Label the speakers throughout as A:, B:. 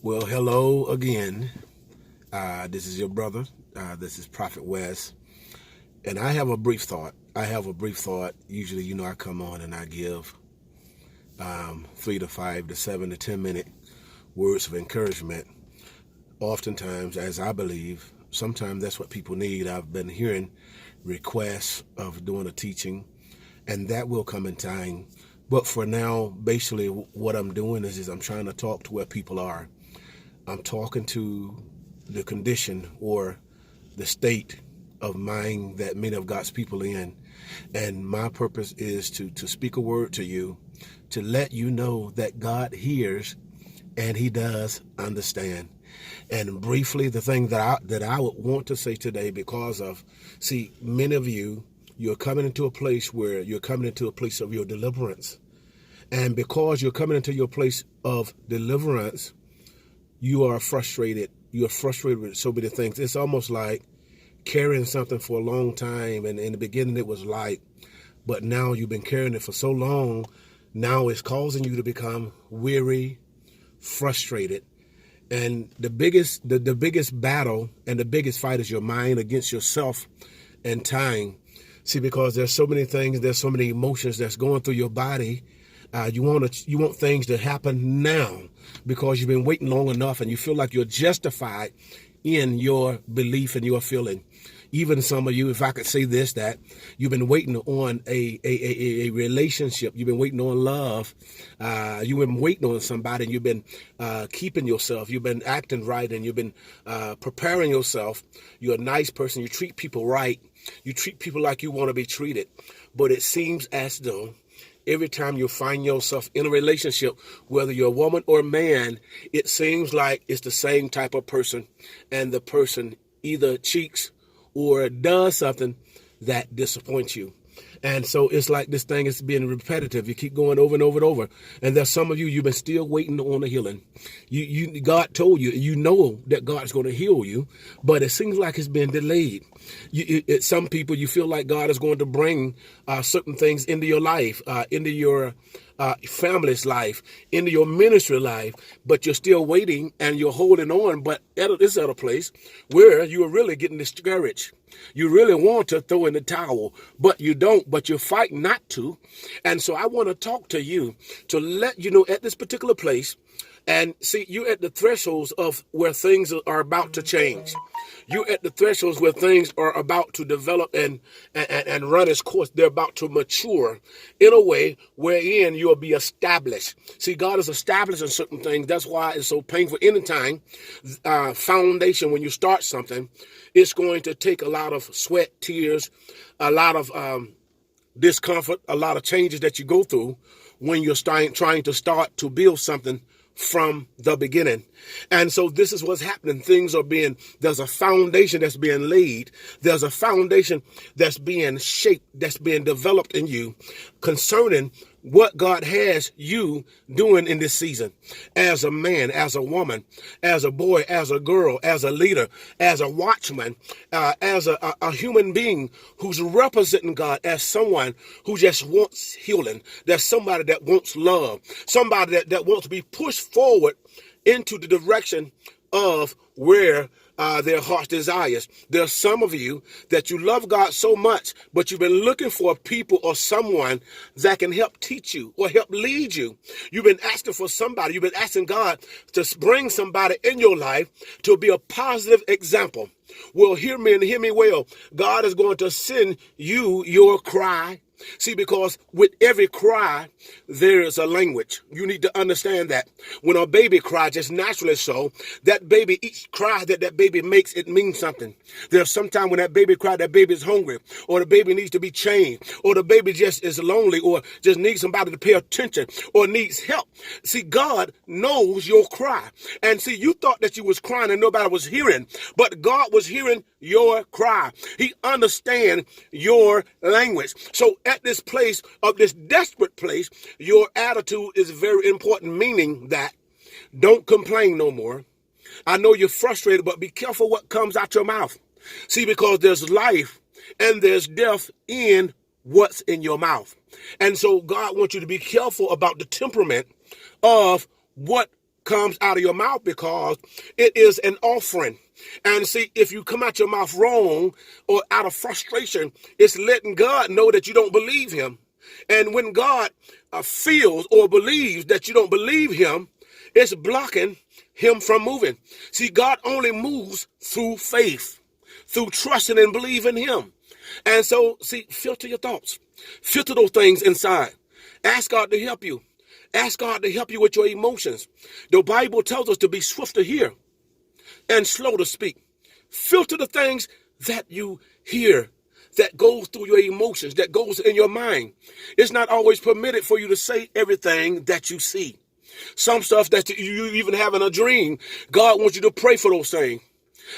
A: Well, hello again. This is your brother. This is Prophet West. And I have a brief thought. Usually, I come on and I give 3 to 5 to 7 to 10 minute words of encouragement. Oftentimes, as I believe, sometimes that's what people need. I've been hearing requests of doing a teaching, and that will come in time. But for now, basically, what I'm doing is I'm trying to talk to where people are. I'm talking to the condition or the state of mind that many of God's people in. And my purpose is to speak a word to you, to let you know that God hears and he does understand. And briefly, the thing that I would want to say today, because of, many of you're coming into a place where you're coming into a place of your deliverance. And because you're coming into your place of deliverance, you are frustrated. You're frustrated with so many things. It's almost like carrying something for a long time. And in the beginning, it was light. But now you've been carrying it for so long. Now it's causing you to become weary, frustrated. And the biggest battle and the biggest fight is your mind against yourself and time. Because there's so many things, there's so many emotions that's going through your body. You want things to happen now because you've been waiting long enough, and you feel like you're justified in your belief and your feeling. Even some of you, if I could say this, that you've been waiting on a relationship. You've been waiting on love. You've been waiting on somebody, and you've been keeping yourself. You've been acting right, and you've been preparing yourself. You're a nice person. You treat people right. You treat people like you want to be treated. But it seems as though every time you find yourself in a relationship, whether you're a woman or a man, it seems like it's the same type of person, and the person either cheats or does something that disappoints you. And so it's like this thing is being repetitive. You keep going over and over and over. And there's some of you've been still waiting on a healing. God told you, you know that God's going to heal you, but it seems like it's been delayed. Some people, you feel like God is going to bring certain things into your life, into your family's life, into your ministry life, but you're still waiting and you're holding on. But this is at a place where you are really getting discouraged. You really want to throw in the towel, but you don't, but you're fighting not to. And so I want to talk to you to let you know at this particular place, and you're at the thresholds of where things are about to change. You're at the thresholds where things are about to develop and run its course. They're about to mature in a way wherein you'll be established. God is establishing certain things. That's why it's so painful. Anytime foundation, when you start something, it's going to take a lot of sweat, tears, a lot of discomfort, a lot of changes that you go through when you're trying to start to build something from the beginning. And so this is what's happening. There's a foundation that's being laid. There's a foundation that's being shaped, that's being developed in you concerning what God has you doing in this season. As a man, as a woman, as a boy, as a girl, as a leader, as a watchman, as a human being who's representing God, as someone who just wants healing. There's somebody that wants love, somebody that wants to be pushed forward into the direction of where their heart's desires. There are some of you that you love God so much, but you've been looking for people or someone that can help teach you or help lead you. You've been asking for somebody. You've been asking God to bring somebody in your life to be a positive example. Well, hear me and hear me well. God is going to send you your cry. Because with every cry, there is a language. You need to understand that. When a baby cries, just naturally so, that baby, each cry that baby makes, it means something. There's sometimes when that baby cries, that baby is hungry, or the baby needs to be changed, or the baby just is lonely, or just needs somebody to pay attention, or needs help. God knows your cry. And you thought that you was crying and nobody was hearing, but God was hearing your cry. He understands your language. So at this place of this desperate place, your attitude is very important, meaning that don't complain no more. I know you're frustrated, but be careful what comes out your mouth. Because there's life and there's death in what's in your mouth. And so God wants you to be careful about the temperament of what comes out of your mouth because it is an offering. And see, if you come out your mouth wrong or out of frustration, it's letting God know that you don't believe him. And when God feels or believes that you don't believe him, it's blocking him from moving. See, God only moves through faith, through trusting and believing him. And so, see, filter your thoughts. Filter those things inside. Ask God to help you. Ask God to help you with your emotions. The Bible tells us to be swift to hear and slow to speak. Filter the things that you hear, that goes through your emotions, that goes in your mind. It's not always permitted for you to say everything that you see. Some stuff that you even have in a dream, God wants you to pray for those things.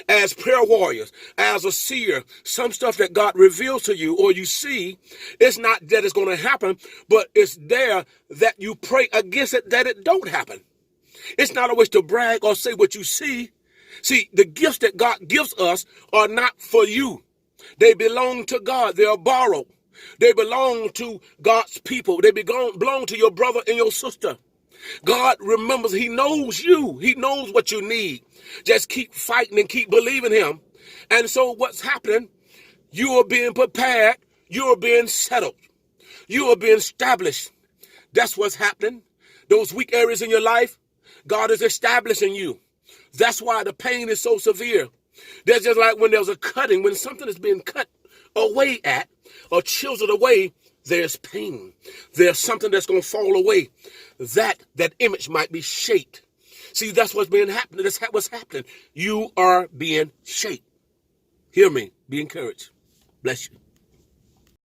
A: As prayer warriors, as a seer, some stuff that God reveals to you or you see, it's not that it's going to happen, but it's there that you pray against it, that it don't happen. It's not always to brag or say what you see. See, the gifts that God gives us are not for you. They belong to God. They are borrowed. They belong to God's people. They belong to your brother and your sister. God remembers, he knows you. He knows what you need. Just keep fighting and keep believing him. And so what's happening? You are being prepared. You are being settled. You are being established. That's what's happening. Those weak areas in your life, God is establishing you. That's why the pain is so severe. That's just like when there's a cutting, when something is being cut away at or chiseled away, there's pain. There's something that's going to fall away. That image might be shaped. See, that's what's been happening. That's what's happening. You are being shaped. Hear me. Be encouraged. Bless you.